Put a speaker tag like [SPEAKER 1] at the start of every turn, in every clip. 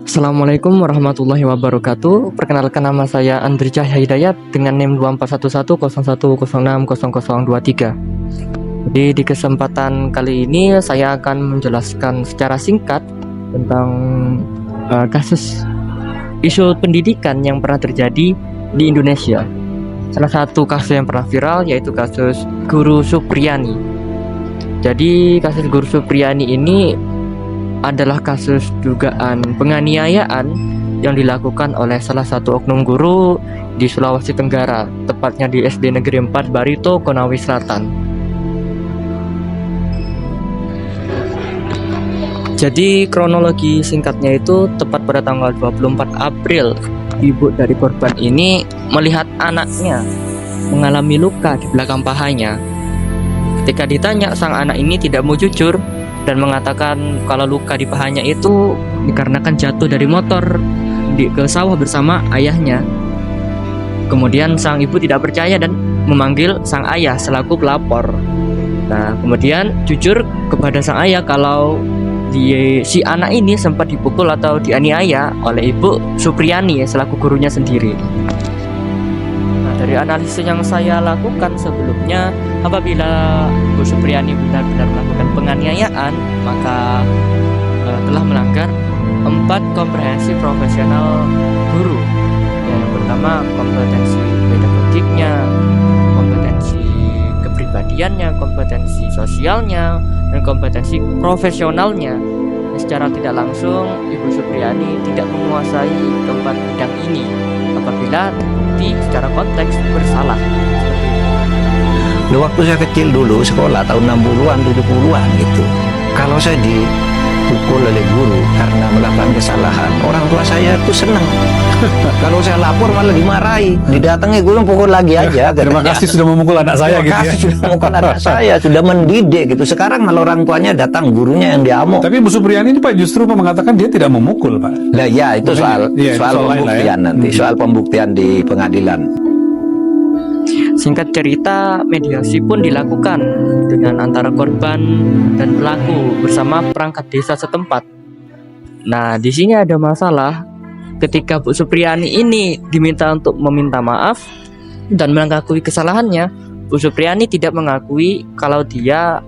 [SPEAKER 1] Assalamualaikum warahmatullahi wabarakatuh. Perkenalkan, nama saya Andri Cahya Hidayat dengan NIM 241101060023. Jadi di kesempatan kali ini saya akan menjelaskan secara singkat tentang kasus isu pendidikan yang pernah terjadi di Indonesia. Salah satu kasus yang pernah viral yaitu kasus Guru Supriyani. Jadi kasus Guru Supriyani ini adalah kasus dugaan penganiayaan yang dilakukan oleh salah satu oknum guru di Sulawesi Tenggara, tepatnya di SD Negeri 4 Barito, Konawe Selatan. Jadi kronologi singkatnya itu tepat pada tanggal 24 April, ibu dari korban ini melihat anaknya mengalami luka di belakang pahanya. Ketika ditanya, sang anak ini tidak mau jujur dan mengatakan kalau luka di pahanya itu dikarenakan jatuh dari motor ke sawah bersama ayahnya. Kemudian sang ibu tidak percaya dan memanggil sang ayah selaku pelapor. Nah, kemudian jujur kepada sang ayah kalau si anak ini sempat dipukul atau dianiaya oleh Ibu Supriyani selaku gurunya sendiri. Dari analisis yang saya lakukan sebelumnya, apabila Bu Supriyani benar-benar melakukan penganiayaan, maka telah melanggar 4 komprehensi profesional guru. Yang pertama, kompetensi pedagogiknya, kompetensi kepribadiannya, kompetensi sosialnya, dan kompetensi profesionalnya. Secara tidak langsung, Ibu Supriyani tidak menguasai keempat bidang ini apabila terbukti secara konteks bersalah.
[SPEAKER 2] Waktu saya kecil dulu sekolah tahun 60-an 70-an gitu, kalau saya dipukul oleh guru karena melakukan kesalahan, orang tua saya tuh senang. Kalau saya lapor malah dimarahi, didatangi guru pukul lagi aja.
[SPEAKER 3] Terima kasih sudah memukul anak saya gitu ya.
[SPEAKER 2] Sudah memukul anak saya, sudah mendidik gitu. Sekarang malah orang tuanya datang, gurunya yang diamuk.
[SPEAKER 3] Tapi Bu Supriyani ini Pak justru mengatakan dia tidak memukul, Pak.
[SPEAKER 2] Nah ya itu soal pembuktian nanti, soal pembuktian di pengadilan.
[SPEAKER 1] Singkat cerita, mediasi pun dilakukan dengan antara korban dan pelaku bersama perangkat desa setempat. Nah, di sini ada masalah ketika Bu Supriyani ini diminta untuk meminta maaf dan mengakui kesalahannya. Bu Supriyani tidak mengakui kalau dia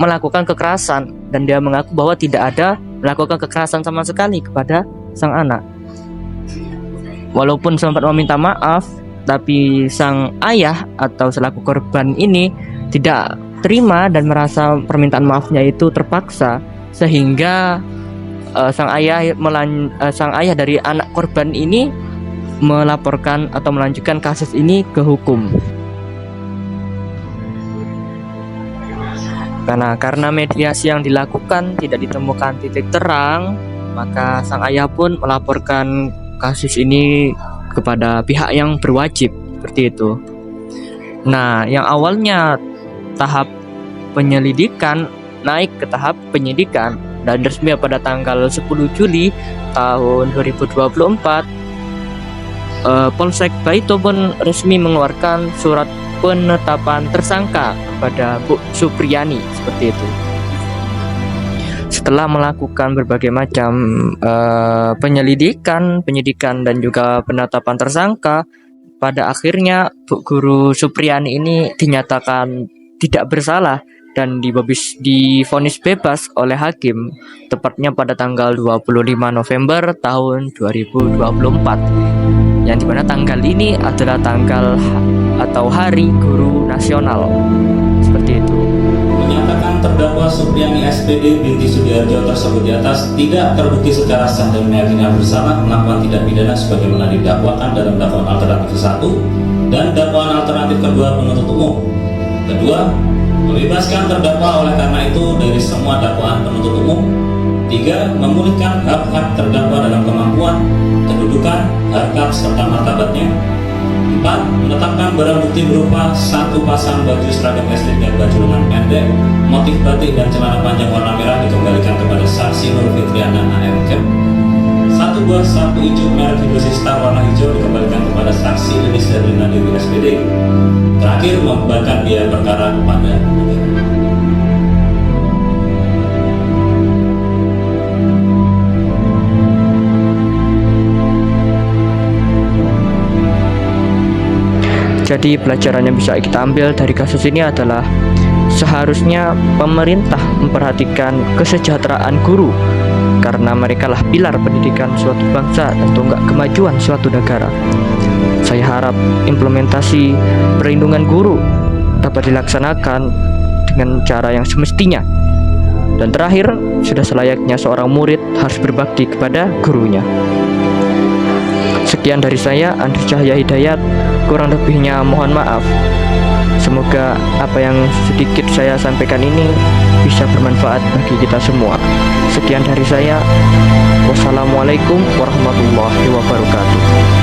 [SPEAKER 1] melakukan kekerasan dan dia mengaku bahwa tidak ada melakukan kekerasan sama sekali kepada sang anak. Walaupun sempat meminta maaf, tapi sang ayah atau selaku korban ini tidak terima dan merasa permintaan maafnya itu terpaksa, sehingga sang ayah dari anak korban ini melaporkan atau melanjutkan kasus ini ke hukum. Karena mediasi yang dilakukan tidak ditemukan titik terang, maka sang ayah pun melaporkan kasus ini kepada pihak yang berwajib, seperti itu. Nah, yang awalnya tahap penyelidikan naik ke tahap penyidikan dan resmi pada tanggal 10 Juli tahun 2024, Polsek Barito pun resmi mengeluarkan surat penetapan tersangka kepada Bu Supriyani, seperti itu. Setelah melakukan berbagai macam penyidikan dan juga penetapan tersangka, pada akhirnya Bu Guru Supriyani ini dinyatakan tidak bersalah dan divonis bebas oleh hakim, tepatnya pada tanggal 25 November tahun 2024, yang dimana tanggal ini adalah tanggal atau Hari Guru Nasional, seperti itu.
[SPEAKER 4] Menyatakan terdakwa Supriyani SPD binti Sudiharjo tersebut di atas tidak terbukti secara sah dan meyakinkan bersalah melakukan tindak pidana sebagaimana didakwakan dalam dakwaan alternatif 1 dan dakwaan alternatif kedua penuntut umum. Kedua, membebaskan terdakwa oleh karena itu dari semua dakwaan penuntut umum. 3. Memulihkan hak-hak terdakwa dalam kemampuan, kedudukan, harkat serta martabatnya. 4. Menetapkan barang bukti berupa 1 pasang baju seragam SD dan baju lengan pendek, motif batik dan celana panjang warna merah dikembalikan kepada saksi Nur Fitriana AMK. 1 buah sapu hijau merek Hidrosista warna hijau dikembalikan kepada saksi Denis Darlina Dewi SPD. Terakhir, membebankan biaya perkara kepada negara.
[SPEAKER 1] Jadi pelajaran yang bisa kita ambil dari kasus ini adalah seharusnya pemerintah memperhatikan kesejahteraan guru, karena mereka lah pilar pendidikan suatu bangsa dan tonggak kemajuan suatu negara. Saya harap implementasi perlindungan guru dapat dilaksanakan dengan cara yang semestinya. Dan terakhir, sudah selayaknya seorang murid harus berbakti kepada gurunya. Sekian dari saya, Andri Cahya Hidayat. Kurang lebihnya mohon maaf. Semoga apa yang sedikit saya sampaikan ini bisa bermanfaat bagi kita semua. Sekian dari saya. Wassalamualaikum warahmatullahi wabarakatuh.